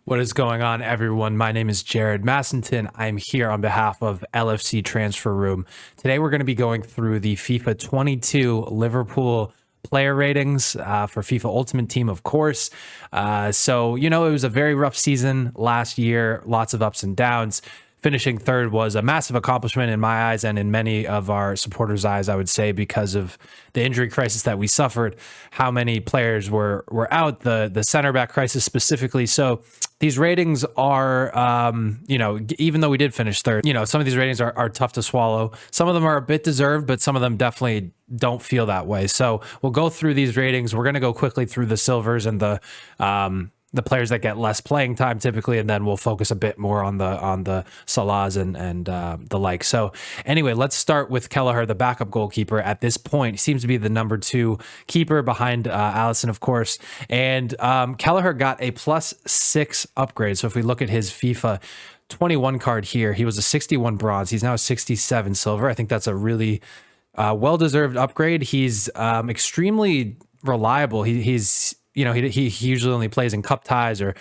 What is going on, everyone? My name is Jared Massington. I'm here on behalf of LFC Transfer Room. Today, we're going to be going through the FIFA 22 Liverpool player ratings for FIFA Ultimate Team, of course. So, it was a very rough season last year, lots of ups and downs. Finishing third was a massive accomplishment in my eyes and in many of our supporters' eyes, I would say, because of the injury crisis that we suffered, how many players were out, the center back crisis specifically. So these ratings are, even though we did finish third, some of these ratings are tough to swallow. Some of them are a bit deserved, but some of them definitely don't feel that way. So we'll go through these ratings. We're going to go quickly through the silvers and the players that get less playing time typically, and then we'll focus a bit more on the Salahs and the like. So anyway, let's start with Kelleher, the backup goalkeeper. At this point, he seems to be the number 2 keeper behind Allison, of course. And Kelleher got a +6 upgrade. So if we look at his FIFA 21 card here, he was a 61 bronze. He's now a 67 silver. I think that's a really well-deserved upgrade. He's extremely reliable. He usually only plays in cup ties or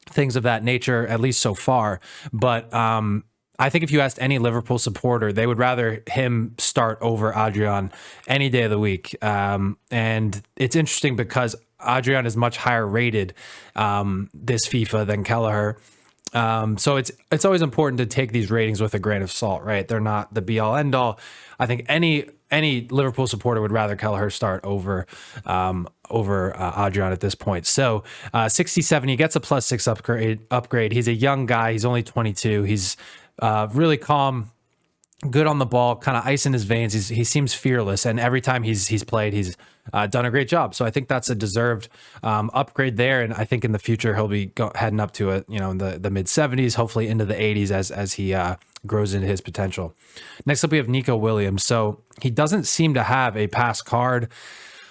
things of that nature, at least so far. But I think if you asked any Liverpool supporter, they would rather him start over Adrian any day of the week. And it's interesting because Adrian is much higher rated this FIFA than Kelleher. So it's always important to take these ratings with a grain of salt, right? They're not the be all end all. I think any Liverpool supporter would rather Kelleher start over Adrian at this point. So 67, he gets a +6 upgrade. He's a young guy. He's only 22. He's really calm, good on the ball, kind of ice in his veins. He seems fearless, and every time he's played, he's done a great job. So I think that's a deserved upgrade there, and I think in the future he'll be heading up to it, in the mid 70s, hopefully into the 80s as he grows into his potential. Next up, we have Nico Williams. So he doesn't seem to have a pass card.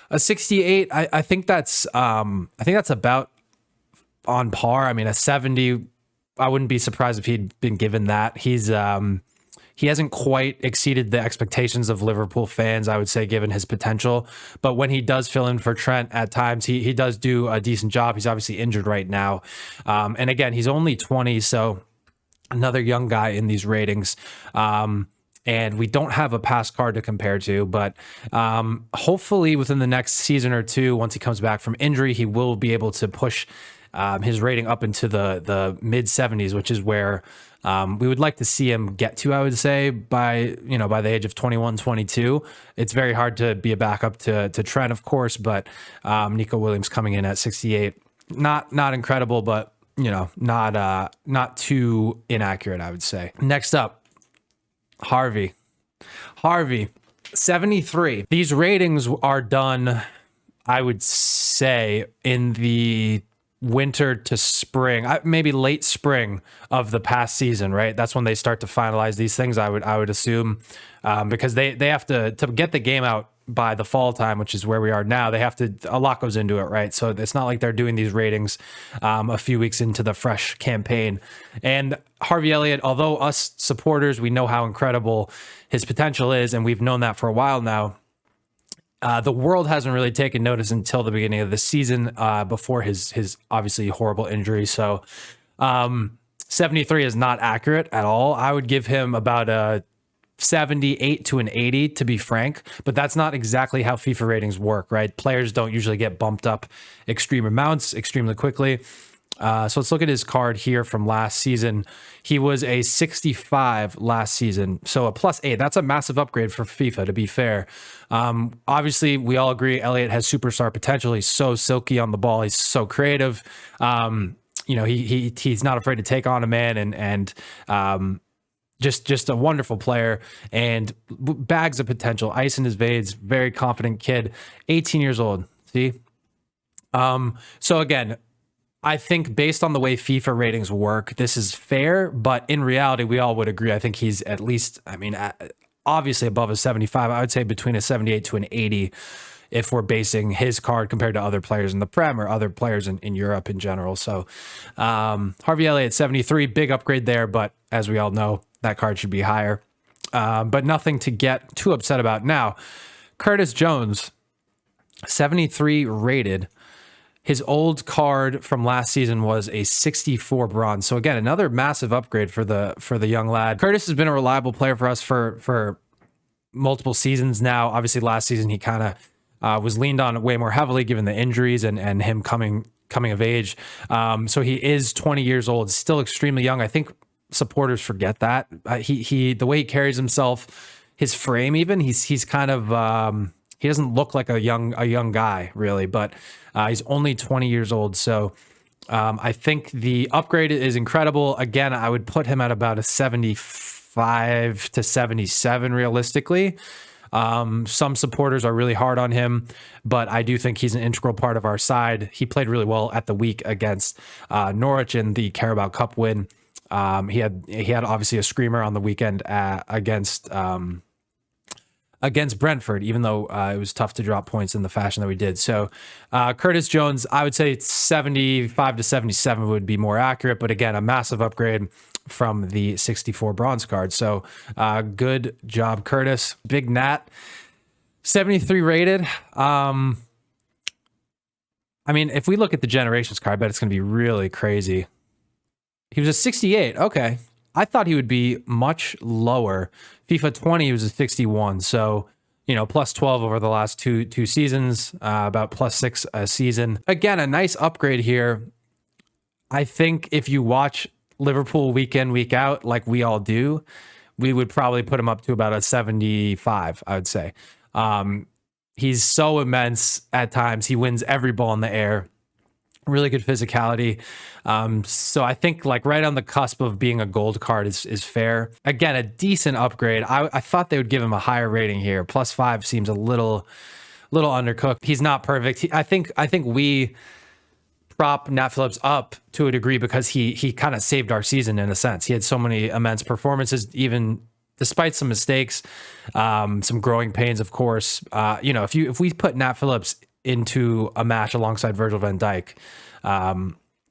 A 68, I think that's about on par. I mean, a 70, I wouldn't be surprised if he'd been given that. He hasn't quite exceeded the expectations of Liverpool fans, I would say, given his potential. But when he does fill in for Trent at times, he does do a decent job. He's obviously injured right now. And again, he's only 20, so another young guy in these ratings. And we don't have a pass card to compare to, but hopefully within the next season or two, once he comes back from injury, he will be able to push his rating up into the mid 70s, which is where we would like to see him get to, I would say, by the age of 21, 22. It's very hard to be a backup to Trent, of course, but Nico Williams coming in at 68, not incredible, but not too inaccurate, I would say. Next up, Harvey, 73. These ratings are done, I would say, in the winter to spring, maybe late spring of the past season, right? That's when they start to finalize these things, I would assume, because they have to get the game out by the fall time, which is where we are now. A lot goes into it, right? So it's not like they're doing these ratings a few weeks into the fresh campaign. And Harvey Elliot, although us supporters, we know how incredible his potential is, and we've known that for a while now, the world hasn't really taken notice until the beginning of the season, before his obviously horrible injury. So 73 is not accurate at all. I would give him about a 78 to an 80, to be frank, but that's not exactly how FIFA ratings work, right? Players don't usually get bumped up extreme amounts extremely quickly. So let's look at his card here from last season. He was a 65 last season, so a +8. That's a massive upgrade for FIFA, to be fair. Obviously, we all agree Elliot has superstar potential. He's so silky on the ball. He's so creative. He's not afraid to take on a man and just a wonderful player and bags of potential. Ice in his veins, very confident kid, 18 years old. See? So again, I think based on the way FIFA ratings work, this is fair, but in reality, we all would agree. I think he's at least, obviously above a 75. I would say between a 78 to an 80 if we're basing his card compared to other players in the Prem or other players in Europe in general. So Harvey Elliott, 73, big upgrade there, but as we all know, that card should be higher. But nothing to get too upset about. Now, Curtis Jones, 73 rated. His old card from last season was a 64 bronze. So again, another massive upgrade for the young lad. Kurtis has been a reliable player for us for multiple seasons now. Obviously, last season he kind of was leaned on way more heavily given the injuries and him coming of age. So he is 20 years old, still extremely young. I think supporters forget that. He the way he carries himself, his frame even, he's kind of he doesn't look like a young guy really, but he's only 20 years old. So I think the upgrade is incredible. Again, I would put him at about a 75 to 77 realistically. Some supporters are really hard on him, but I do think he's an integral part of our side. He played really well at the week against Norwich in the Carabao Cup win. He had obviously a screamer on the weekend against Brentford, even though it was tough to drop points in the fashion that we did. So Curtis Jones, I would say 75 to 77 would be more accurate, but again, a massive upgrade from the 64 bronze card. So good job, Curtis. Big Nat, 73 rated. I mean, if we look at the Generations card, I bet it's going to be really crazy. He was a 68. Okay. I thought he would be much lower. FIFA 20, he was a 61. So, you know, plus 12 over the last two seasons, about plus 6 a season. Again, a nice upgrade here. I think if you watch Liverpool week in, week out, like we all do, we would probably put him up to about a 75, I would say. He's so immense at times. He wins every ball in the air. Really good physicality. So I think like right on the cusp of being a gold card is fair. Again, a decent upgrade. I thought they would give him a higher rating here. Plus 5 seems a little undercooked. He's not perfect. I think we prop Nat Phillips up to a degree because he kind of saved our season in a sense. He had so many immense performances, even despite some mistakes, some growing pains, of course. You know, if we put Nat Phillips into a match alongside Virgil van Dijk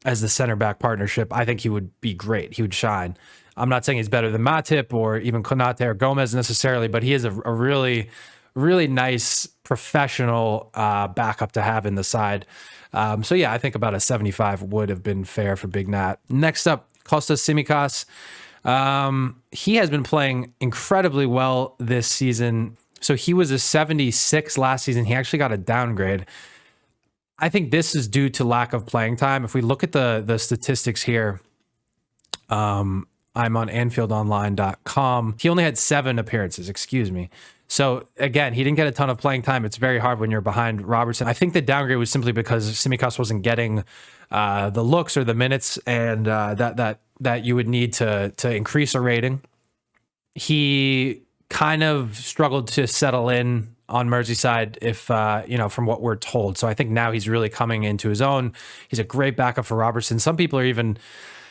as the center back partnership, I think he would be great. He would shine. I'm not saying he's better than Matip or even Konate or Gomez necessarily, but he is a really, really nice professional backup to have in the side. So yeah, I think about a 75 would have been fair for Big Nat. Next up, Costa Cimicos. He has been playing incredibly well this season. So he was a 76 last season. He actually got a downgrade. I think this is due to lack of playing time. If we look at the statistics here, I'm on AnfieldOnline.com. He only had 7 appearances, excuse me. So again, he didn't get a ton of playing time. It's very hard when you're behind Robertson. I think the downgrade was simply because Cimicos wasn't getting the looks or the minutes and that you would need to increase a rating. He kind of struggled to settle in on Merseyside, if you know, from what we're told. So I think now he's really coming into his own. He's a great backup for Robertson. Some people are even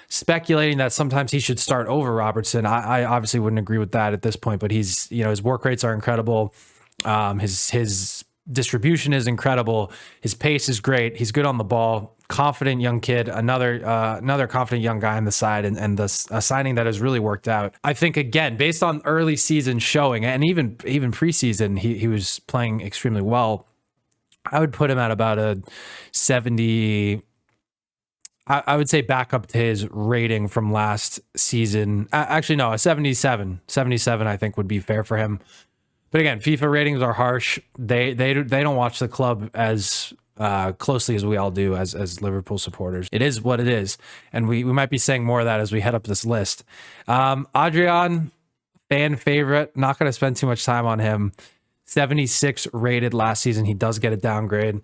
speculating that sometimes he should start over Robertson. I obviously wouldn't agree with that at this point, but he's, you know, his work rates are incredible. His distribution is incredible. His pace is great. He's good on the ball. Confident young kid, another confident young guy on the side, and a signing that has really worked out. I think again, based on early season showing and even preseason, he was playing extremely well. I would put him at about a 70. I would say back up to his rating from last season. Actually, no, a 77. 77, I think would be fair for him. But again, FIFA ratings are harsh. They don't watch the club as closely as we all do as Liverpool supporters. It is what it is. And we might be saying more of that as we head up this list. Adrian, fan favorite. Not going to spend too much time on him. 76 rated last season. He does get a downgrade.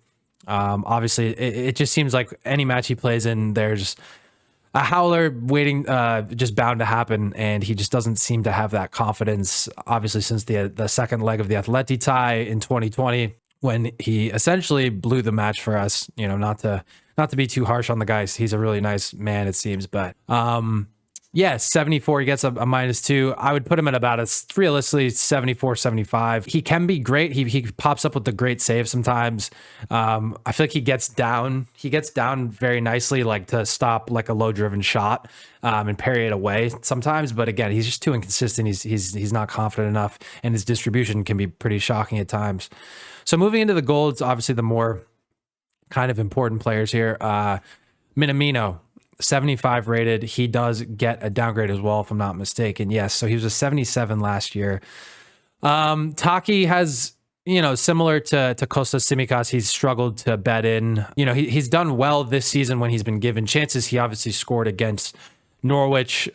Obviously, it just seems like any match he plays in, there's a howler waiting, just bound to happen, and he just doesn't seem to have that confidence. Obviously, since the second leg of the Atleti tie in 2020, when he essentially blew the match for us. You know, not to be too harsh on the guy. He's a really nice man, it seems, but yeah, 74, he gets a -2. I would put him at about a realistically 74, 75. He can be great. He pops up with the great save sometimes. I feel like he gets down very nicely, like to stop like a low driven shot and parry it away sometimes. But again, he's just too inconsistent. He's not confident enough, and his distribution can be pretty shocking at times. So moving into the golds, obviously the more kind of important players here. Minamino, 75 rated. He does get a downgrade as well, if I'm not mistaken. Yes, so he was a 77 last year. Taki has, similar to Costa Cimicos, he's struggled to bet in. He's done well this season when he's been given chances. He obviously scored against Norwich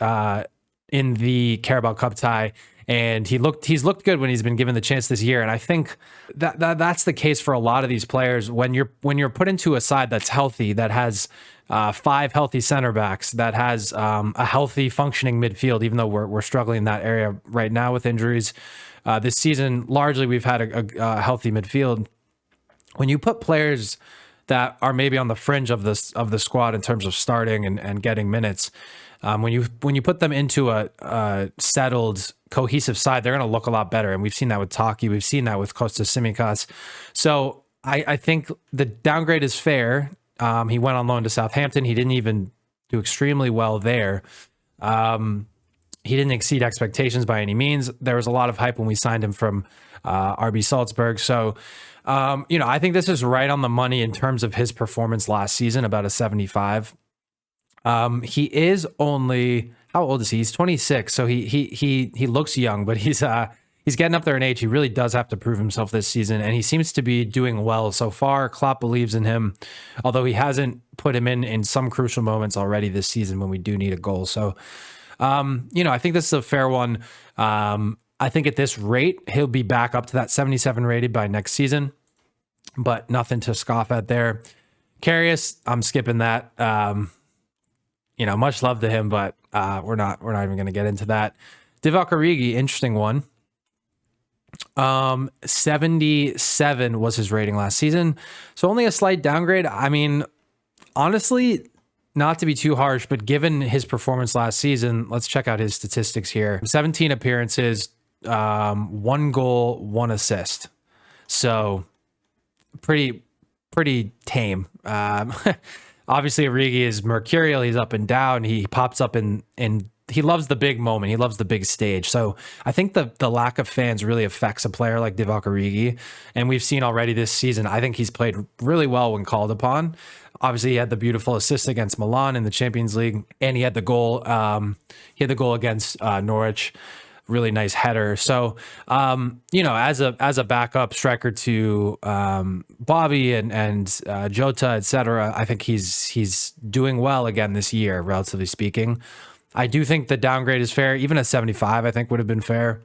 in the Carabao Cup tie, and he's looked good when he's been given the chance this year. And I think that's the case for a lot of these players. When you're put into a side that's healthy, that has 5 healthy center backs, that has a healthy functioning midfield, even though we're struggling in that area right now with injuries. This season, largely, we've had a healthy midfield. When you put players that are maybe on the fringe of the squad in terms of starting and getting minutes, when you put them into a settled, cohesive side, they're going to look a lot better. And we've seen that with Taki. We've seen that with Costa Cimicos. So I think the downgrade is fair. He went on loan to Southampton. He didn't even do extremely well there. He didn't exceed expectations by any means. There was a lot of hype when we signed him from RB Salzburg. So, I think this is right on the money in terms of his performance last season, about a 75. He is only, how old is he? He's 26. So he looks young, but he's getting up there in age. He really does have to prove himself this season, and he seems to be doing well so far. Klopp believes in him, although he hasn't put him in some crucial moments already this season when we do need a goal. So, I think this is a fair one. I think at this rate, he'll be back up to that 77 rated by next season, but nothing to scoff at there. Karius, I'm skipping that. Much love to him, but we're not even going to get into that. Divock Origi, interesting one. 77 was his rating last season, so only a slight downgrade. I mean, honestly, not to be too harsh, but given his performance last season, let's check out his statistics here. 17 appearances, 1 goal, 1 assist. So pretty tame. Obviously, Origi is mercurial. He's up and down. He pops up and he loves the big moment. He loves the big stage. So I think the lack of fans really affects a player like Divock Origi. And we've seen already this season, I think he's played really well when called upon. Obviously, he had the beautiful assist against Milan in the Champions League, and he had the goal. He had the goal against Norwich. Really nice header. So, as a backup striker to Bobby and Jota, etc., I think he's doing well again this year, relatively speaking. I do think the downgrade is fair. Even a 75, I think, would have been fair.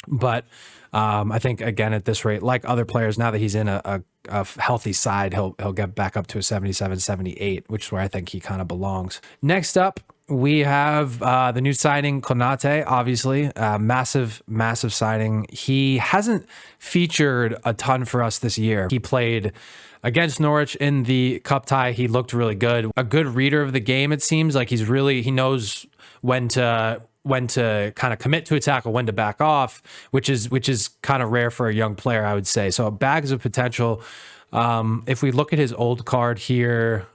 But I think, again, at this rate, like other players, now that he's in a healthy side, he'll get back up to a 77, 78, which is where I think he kind of belongs. Next up, we have the new signing, Konate, obviously. Massive signing. He hasn't featured a ton for us this year. He played against Norwich in the cup tie. He looked really good. A good reader of the game, it seems. Like he knows when to kind of commit to a tackle, when to back off, which is kind of rare for a young player, I would say. So bags of potential. If we look at his old card here,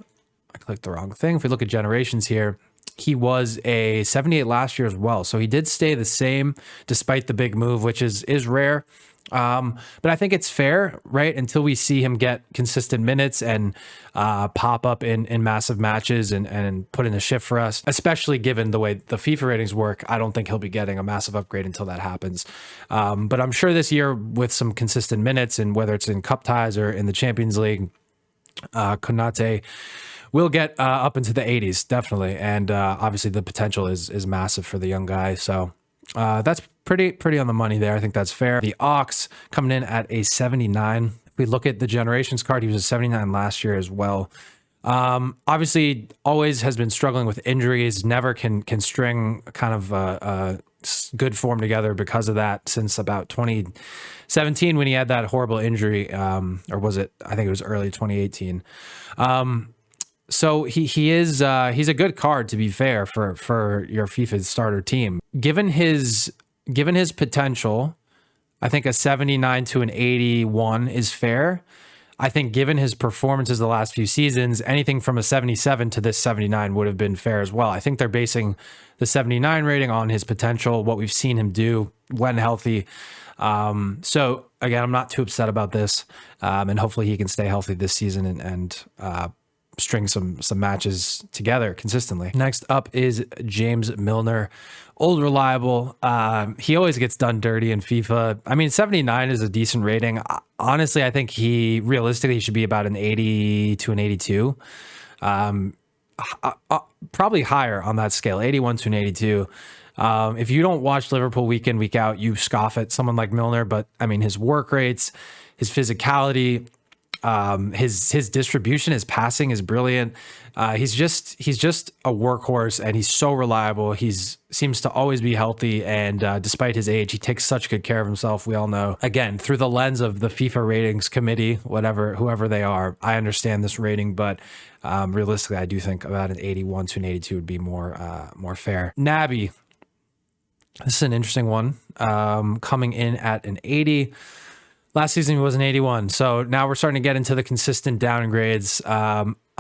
I clicked the wrong thing. If we look at generations here, he was a 78 last year as well. So he did stay the same despite the big move, which is rare. But I think it's fair, right? Until we see him get consistent minutes and pop up in massive matches and put in a shift for us, especially given the way the FIFA ratings work. I don't think he'll be getting a massive upgrade until that happens. But I'm sure this year with some consistent minutes, and whether it's in cup ties or in the Champions League, Konate will get up into the 80s, definitely. And obviously the potential is massive for the young guy. So that's pretty on the money there. I think that's fair. The Ox coming in at a 79. If we look at the Generations card, he was a 79 last year as well. Obviously always has been struggling with injuries, never can string kind of good form together because of that since about 2017 when he had that horrible injury, or was it, I think it was early 2018. So he's a good card, to be fair, for your FIFA starter team. Given his potential, I think a 79 to an 81 is fair. I think given his performances the last few seasons, anything from a 77 to this 79 would have been fair as well. I think they're basing the 79 rating on his potential, what we've seen him do when healthy. So again, I'm not too upset about this, and hopefully he can stay healthy this season and string some matches together consistently. Next up is James Milner, old reliable. He always gets done dirty in FIFA. I mean, 79 is a decent rating. Honestly, I think he realistically should be about an 80 to an 82. Probably higher on that scale, 81 to an 82. If you don't watch Liverpool week in, week out, you scoff at someone like Milner, but I mean, his work rates, his physicality, his distribution, his passing is brilliant. He's just a workhorse, and he's so reliable. Seems to always be healthy, and despite his age, he takes such good care of himself. We all know, again, through the lens of the FIFA ratings committee, whoever they are, I understand this rating, but realistically, I do think about an 81 to an 82 would be more fair. Naby, this is an interesting one, coming in at an 80. Last season he was an 81, so now we're starting to get into the consistent downgrades.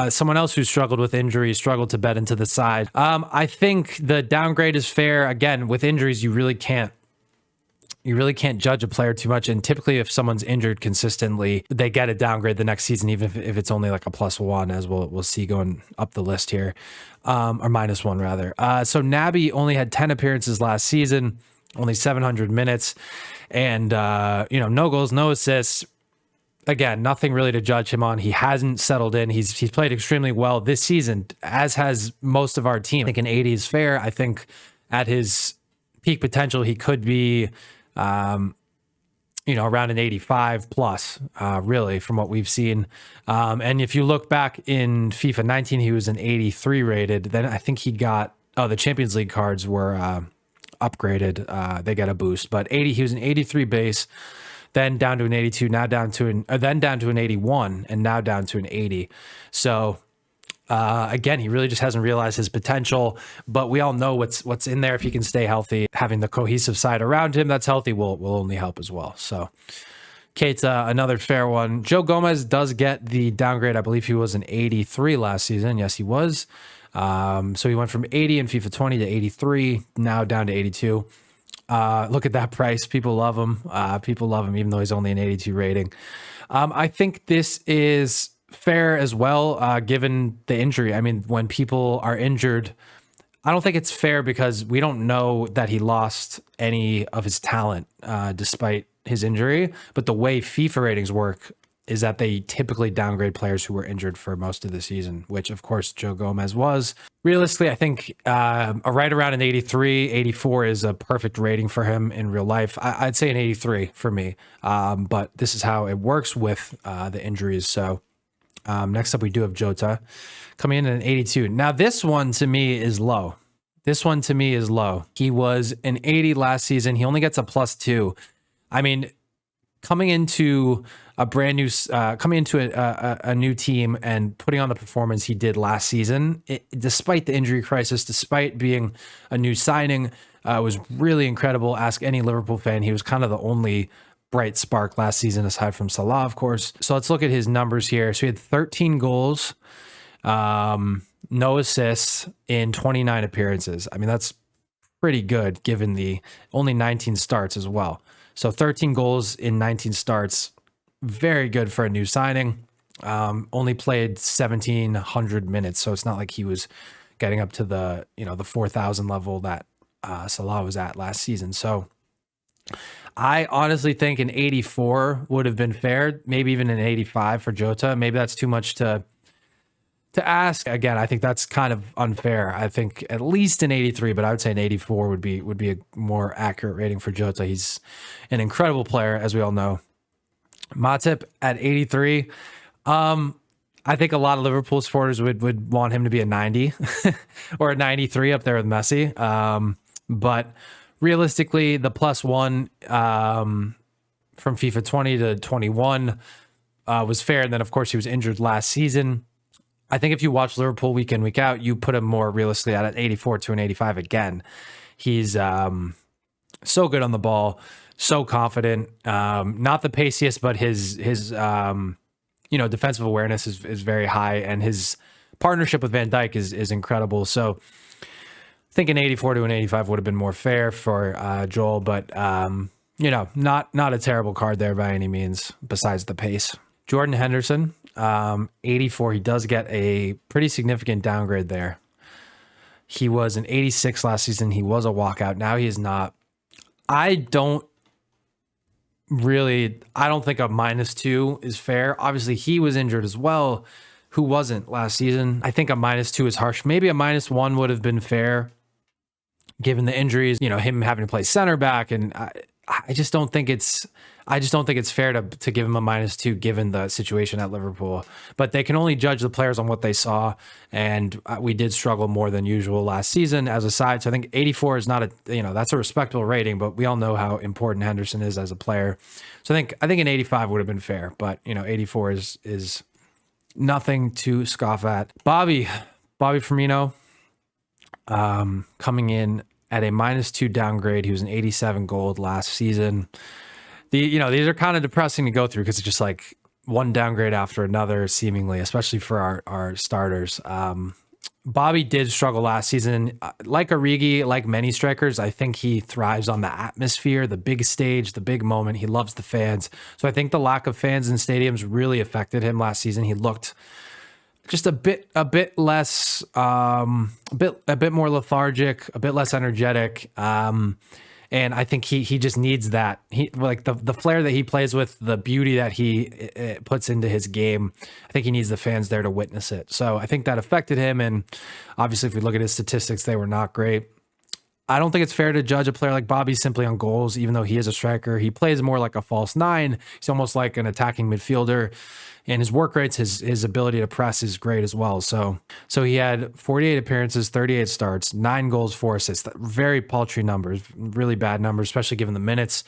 Someone else who struggled with injuries, struggled to bet into the side. I think the downgrade is fair. Again, with injuries, you really can't judge a player too much. And typically, if someone's injured consistently, they get a downgrade the next season, even if it's only like a +1, as we'll see going up the list here, or -1 rather. So Naby only had 10 appearances last season, only 700 minutes, and no goals, no assists. Again, nothing really to judge him on. He hasn't settled in. He's played extremely well this season, as has most of our team. I think an 80 is fair. I think at his peak potential, he could be, around an 85 plus, really, from what we've seen. And if you look back in FIFA 19, he was an 83 rated. Then I think he got, the Champions League cards were upgraded. They get a boost. But 80, he was an 83 base, then down to an 82, now down to then down to an 81, and now down to an 80. So again, he really just hasn't realized his potential, but we all know what's in there. If he can stay healthy, having the cohesive side around him that's healthy will only help as well. So Keita, another fair one. Joe Gomez does get the downgrade. I believe he was an 83 last season. Yes, he was. So he went from 80 in FIFA 20 to 83, now down to 82. Look at that price. People love him. Even though he's only an 82 rating. I think this is fair as well, given the injury. I mean, when people are injured, I don't think it's fair because we don't know that he lost any of his talent despite his injury. But the way FIFA ratings work is that they typically downgrade players who were injured for most of the season, which of course Joe Gomez was. Realistically, I think right around an 83, 84 is a perfect rating for him in real life. I'd say an 83 for me, but this is how it works with the injuries. So next up, we do have Jota coming in at an 82. Now, this one to me is low. He was an 80 last season. He only gets a +2. I mean, coming into a brand new, a new team and putting on the performance he did last season, despite the injury crisis, despite being a new signing, was really incredible. Ask any Liverpool fan. He was kind of the only bright spark last season, aside from Salah, of course. So let's look at his numbers here. So he had 13 goals, no assists in 29 appearances. I mean, that's pretty good given the only 19 starts as well. So 13 goals in 19 starts, very good for a new signing. Only played 1,700 minutes, so it's not like he was getting up to the 4,000 level that Salah was at last season. So I honestly think an 84 would have been fair, maybe even an 85 for Jota. Maybe that's too much to ask. Again, I think that's kind of unfair. I think at least an 83, but I would say an 84 would be a more accurate rating for Jota. He's an incredible player, as we all know. Matip at 83. I think a lot of Liverpool supporters would want him to be a 90 or a 93 up there with Messi. But realistically, the +1 from FIFA 20 to 21 was fair. And then, of course, he was injured last season. I think if you watch Liverpool week in, week out, you put him more realistically at an 84 to an 85 again. He's so good on the ball, so confident. Not the paciest, but his defensive awareness is very high, and his partnership with Van Dijk is incredible. So I think an 84 to an 85 would have been more fair for Joel, but not a terrible card there by any means, besides the pace. Jordan Henderson, 84. He does get a pretty significant downgrade there. He was an 86 last season. He was a walkout. Now he is not. I don't think a -2 is fair. Obviously, he was injured as well. Who wasn't last season? I think a -2 is harsh. Maybe a -1 would have been fair, given the injuries. Him having to play center back, and I just don't think it's fair to give him a -2 given the situation at Liverpool. But they can only judge the players on what they saw, and we did struggle more than usual last season as a side. So I think 84 is not that's a respectable rating, but we all know how important Henderson is as a player. So I think an 85 would have been fair, but 84 is nothing to scoff at. Bobby Firmino, coming in at a -2 downgrade. He was an 87 gold last season. These are kind of depressing to go through because it's just like one downgrade after another, seemingly, especially for our starters. Bobby did struggle last season. Like Origi, like many strikers, I think he thrives on the atmosphere, the big stage, the big moment. He loves the fans. So I think the lack of fans in stadiums really affected him last season. He looked just a bit less, a bit more lethargic, a bit less energetic. And I think he just needs that. The flair that he plays with, the beauty that he puts into his game. I think he needs the fans there to witness it. So I think that affected him. And obviously, if we look at his statistics, they were not great. I don't think it's fair to judge a player like Bobby simply on goals, even though he is a striker. He plays more like a false nine. He's almost like an attacking midfielder. And his work rates, his ability to press is great as well. So he had 48 appearances, 38 starts, 9 goals, 4 assists. Very paltry numbers, really bad numbers, especially given the minutes.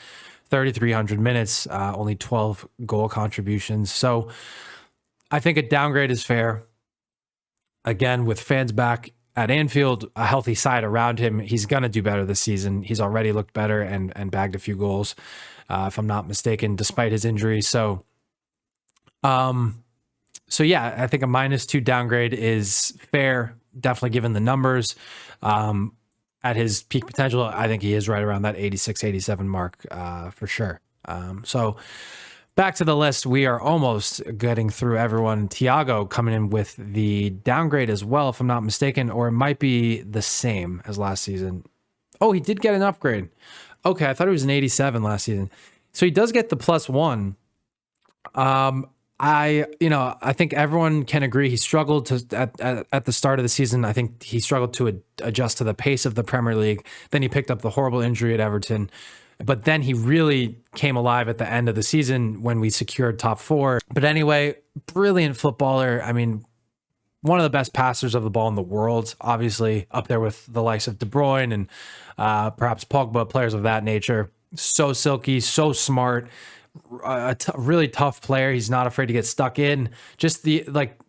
3,300 minutes, only 12 goal contributions. So I think a downgrade is fair. Again, with fans back at Anfield, a healthy side around him, he's going to do better this season. He's already looked better and bagged a few goals, if I'm not mistaken, despite his injury. So yeah, I think a -2 downgrade is fair, definitely given the numbers. At his peak potential, I think he is right around that 86, 87 mark, for sure. So back to the list, we are almost getting through everyone. Thiago coming in with the downgrade as well, if I'm not mistaken, or it might be the same as last season. Oh, he did get an upgrade. Okay, I thought it was an 87 last season. So he does get the +1. I think everyone can agree he struggled at the start of the season. I think he struggled to adjust to the pace of the Premier League. Then he picked up the horrible injury at Everton. But then he really came alive at the end of the season when we secured top 4. But anyway, brilliant footballer. I mean, one of the best passers of the ball in the world, obviously up there with the likes of De Bruyne and perhaps Pogba, players of that nature. So silky, so smart, really tough player. He's not afraid to get stuck in. Just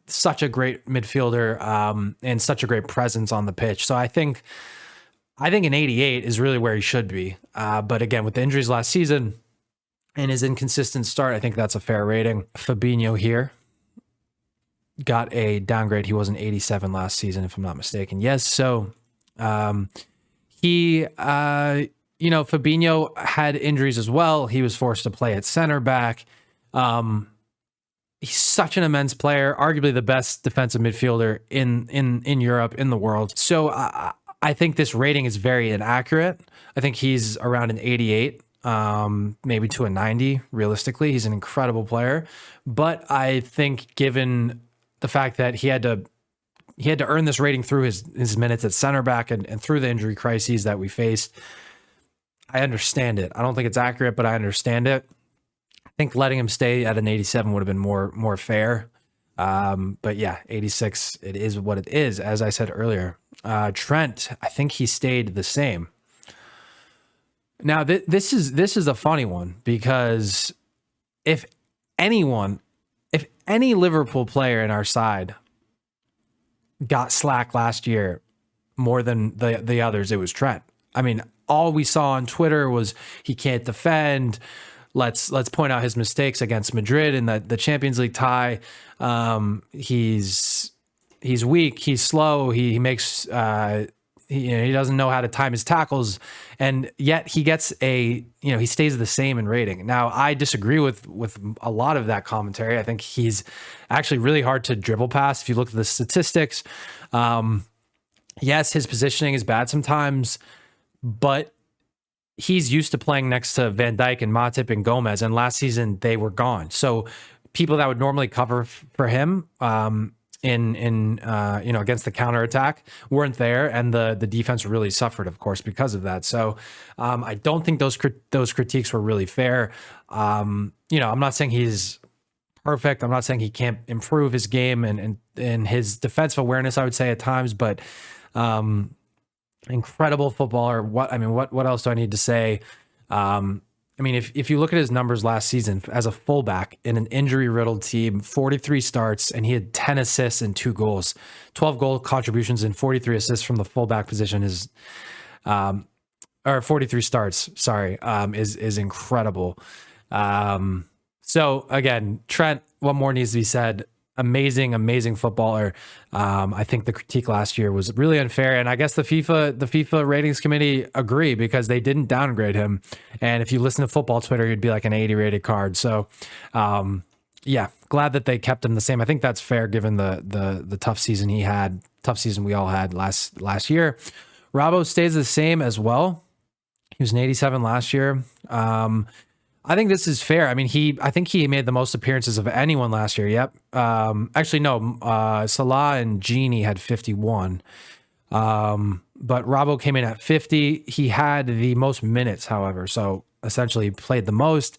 such a great midfielder and such a great presence on the pitch. So I think an 88 is really where he should be. But again, with the injuries last season and his inconsistent start, I think that's a fair rating. Fabinho here got a downgrade. He was an 87 last season, if I'm not mistaken. Yes. So Fabinho had injuries as well. He was forced to play at center back. He's such an immense player, arguably the best defensive midfielder in Europe, in the world. So I think this rating is very inaccurate. I think he's around an 88, maybe to a 90. Realistically, he's an incredible player. But I think given the fact that he had to earn this rating through his minutes at center back and through the injury crises that we faced, I understand it. I don't think it's accurate, but I understand it. I think letting him stay at an 87 would have been more fair. But yeah, 86, it is what it is, as I said earlier. Trent, I think he stayed the same. Now, this is a funny one, because if any Liverpool player in our side got slack last year more than the others, it was Trent. I mean, all we saw on Twitter was he can't defend, let's point out his mistakes against Madrid in the Champions League tie. He's weak, he's slow, he makes he doesn't know how to time his tackles, and yet he gets he stays the same in rating. Now, I disagree with a lot of that commentary. I think he's actually really hard to dribble past if you look at the statistics. Yes, his positioning is bad sometimes, but he's used to playing next to Van Dijk and Matip and Gomez, and last season they were gone. So people that would normally cover for him against the counterattack weren't there, and the defense really suffered, of course, because of that. So I don't think those critiques were really fair. I'm not saying he's perfect. I'm not saying he can't improve his game and his defensive awareness, I would say at times, but incredible footballer. What else do I need to say? If you look at his numbers last season as a fullback in an injury-riddled team, 43 starts, and he had 10 assists and 2 goals. 12 goal contributions and 43 assists from the fullback position is 43 starts, is incredible. So again, Trent, what more needs to be said? Amazing footballer. I think the critique last year was really unfair, and I guess the FIFA ratings committee agree, because they didn't downgrade him. And if you listen to football Twitter, he'd be like an 80 rated card. So glad that they kept him the same. I think that's fair given the tough season he had, tough season we all had last year. Robbo stays the same as well. He was an 87 last year. I think this is fair. I think he made the most appearances of anyone last year. Yep. Actually, no. Salah and Genie had 51. But Robbo came in at 50. He had the most minutes, however, so essentially played the most.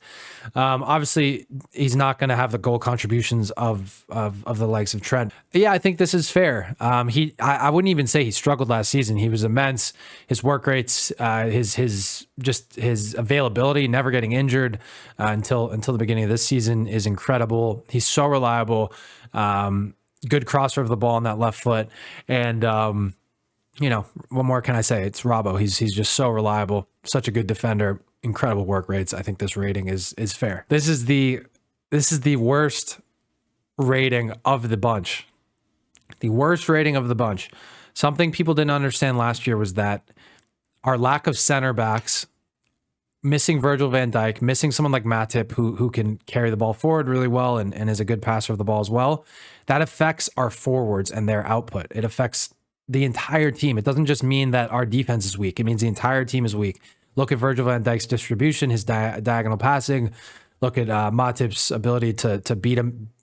Obviously, he's not going to have the goal contributions of the likes of Trent. Yeah, I think this is fair. I wouldn't even say he struggled last season. He was immense. His work rates, his availability, never getting injured until the beginning of this season is incredible. He's so reliable. Good crosser of the ball on that left foot, and what more can I say? It's Robbo. He's just so reliable, such a good defender. Incredible work rates. I think this rating is fair. This is the worst rating of the bunch. The worst rating of the bunch. Something people didn't understand last year was that our lack of center backs, missing Virgil van Dijk, missing someone like Matip who can carry the ball forward really well and is a good passer of the ball as well, that affects our forwards and their output. It affects the entire team. It doesn't just mean that our defense is weak. It means the entire team is weak. Look at Virgil van Dijk's distribution, his diagonal passing. Look at Matip's ability to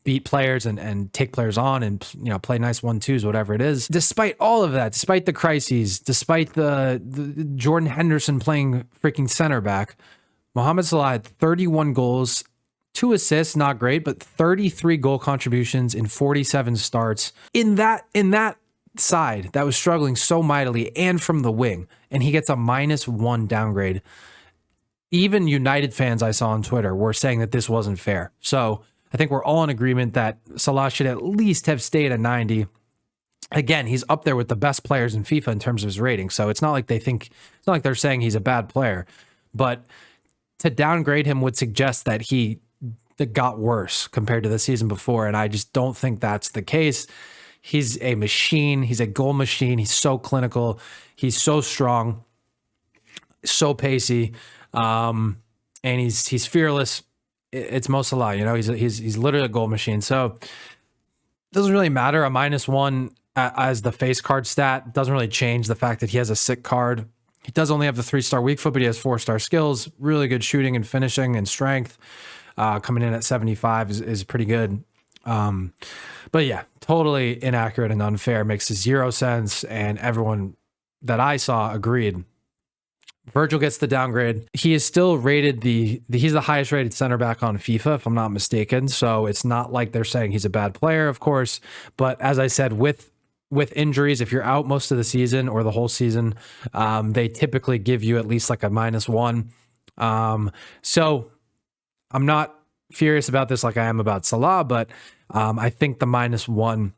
beat players and take players on and play nice 1-2s, whatever it is. Despite all of that, despite the crises, despite the Jordan Henderson playing freaking center back, Mohamed Salah had 31 goals, 2 assists, not great, but 33 goal contributions in 47 starts. In that side that was struggling so mightily and from the wing, and he gets a -1 downgrade. Even United fans I saw on Twitter were saying that this wasn't fair. So I think we're all in agreement that Salah should at least have stayed at 90. Again, he's up there with the best players in FIFA in terms of his rating. So it's not like they're saying he's a bad player, but to downgrade him would suggest that he got worse compared to the season before. And I just don't think that's the case. He's a machine. He's a goal machine. He's so clinical. He's so strong, so pacey, and he's fearless. It's Mo Salah, he's literally a goal machine. So it doesn't really matter. A -1 as the face card stat doesn't really change the fact that he has a sick card. He does only have the 3-star weak foot, but he has 4-star skills, really good shooting and finishing and strength. Coming in at 75 is pretty good. But yeah, totally inaccurate and unfair. Makes 0 sense, and everyone that I saw agreed. Virgil gets the downgrade. He is still rated he's the highest rated center back on FIFA, if I'm not mistaken. So it's not like they're saying he's a bad player, of course. But as I said, with injuries, if you're out most of the season or the whole season, they typically give you at least like a -1. So I'm not furious about this like I am about Salah, but I think the -1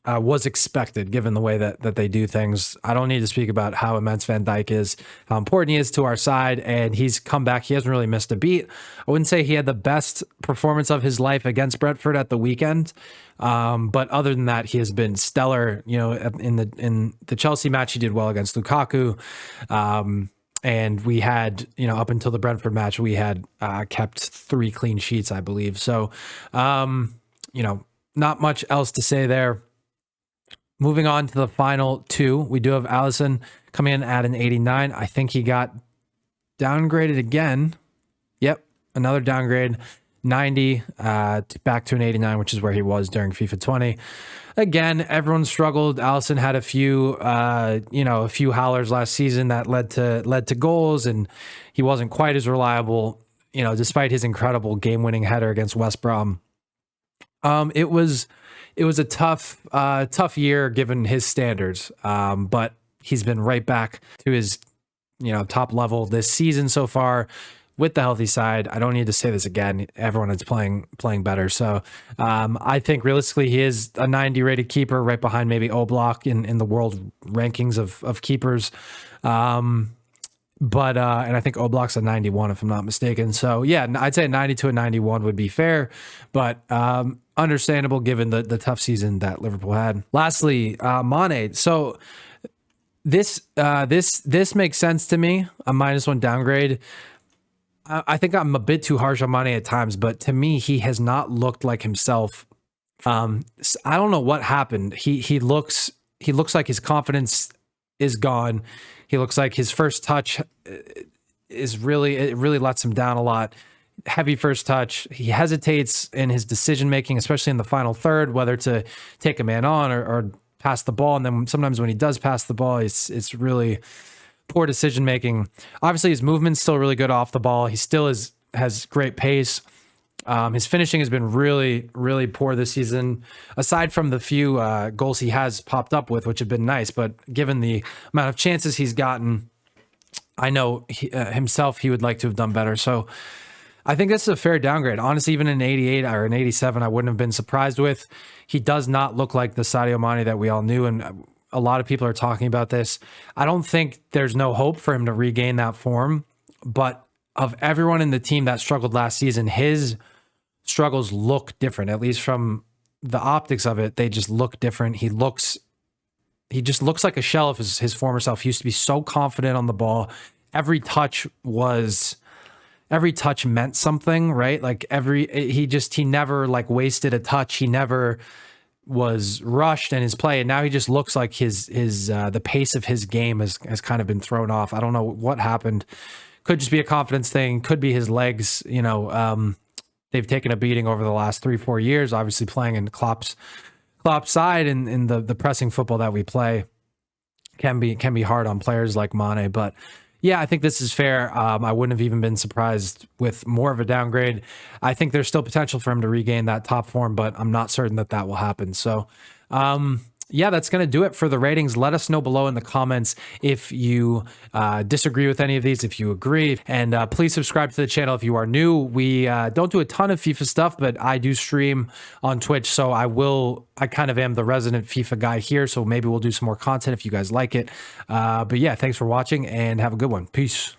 was expected given the way that they do things. I don't need to speak about how immense Van Dijk is, how important he is to our side, and he's come back. He hasn't really missed a beat. I wouldn't say he had the best performance of his life against Brentford at the weekend, but other than that, he has been stellar. You know, in the Chelsea match, he did well against Lukaku. And we had, you know, up until the Brentford match, we had kept 3 clean sheets, I believe. So, you know, not much else to say there. Moving on to the final 2, we do have Allison coming in at an 89. I think he got downgraded again. Yep, another downgrade, 90 back to an 89, which is where he was during FIFA 20. Again, everyone struggled. Allison had a few, you know, a few howlers last season that led to goals, and he wasn't quite as reliable, you know, despite his incredible game-winning header against West Brom. It was a tough year given his standards, but he's been right back to his, you know, top level this season so far with the healthy side. I don't need to say this again. Everyone is playing better. So I think realistically he is a 90 rated keeper, right behind maybe Oblak in the world rankings of keepers. But and I think Oblak's a 91 if I'm not mistaken. So yeah, I'd say a 90 to a 91 would be fair, but understandable given the tough season that Liverpool had. Lastly, Monet. So this makes sense to me. A -1 downgrade. I think I'm a bit too harsh on Monet at times, but to me, he has not looked like himself. I don't know what happened. He looks like his confidence is gone. He looks like his first touch it really lets him down a lot. Heavy first touch. He hesitates in his decision making, especially in the final third, whether to take a man on or pass the ball. And then sometimes when he does pass the ball, it's really poor decision making. Obviously, his movement's still really good off the ball. He still has great pace. His finishing has been really, really poor this season, aside from the few goals he has popped up with, which have been nice. But given the amount of chances he's gotten, I know himself he would like to have done better. So I think this is a fair downgrade. Honestly, even an 88 or an 87, I wouldn't have been surprised with. He does not look like the Sadio Mane that we all knew, and a lot of people are talking about this. I don't think there's no hope for him to regain that form, but of everyone in the team that struggled last season, his struggles look different, at least from the optics of it. They just look different. He just looks like a shell of his former self. He used to be so confident on the ball. Every touch meant something, right? Like he never like wasted a touch. He never was rushed in his play, and now he just looks like the pace of his game has kind of been thrown off. I don't know what happened. Could just be a confidence thing. Could be his legs. You know, they've taken a beating over the last 3-4 years. Obviously, playing in Klopp's side and in the pressing football that we play can be hard on players like Mane. But yeah, I think this is fair. I wouldn't have even been surprised with more of a downgrade. I think there's still potential for him to regain that top form, but I'm not certain that will happen. So, yeah, that's going to do it for the ratings. Let us know below in the comments if you disagree with any of these, if you agree. And please subscribe to the channel if you are new. We don't do a ton of FIFA stuff, but I do stream on Twitch. So I kind of am the resident FIFA guy here. So maybe we'll do some more content if you guys like it. But yeah, thanks for watching and have a good one. Peace.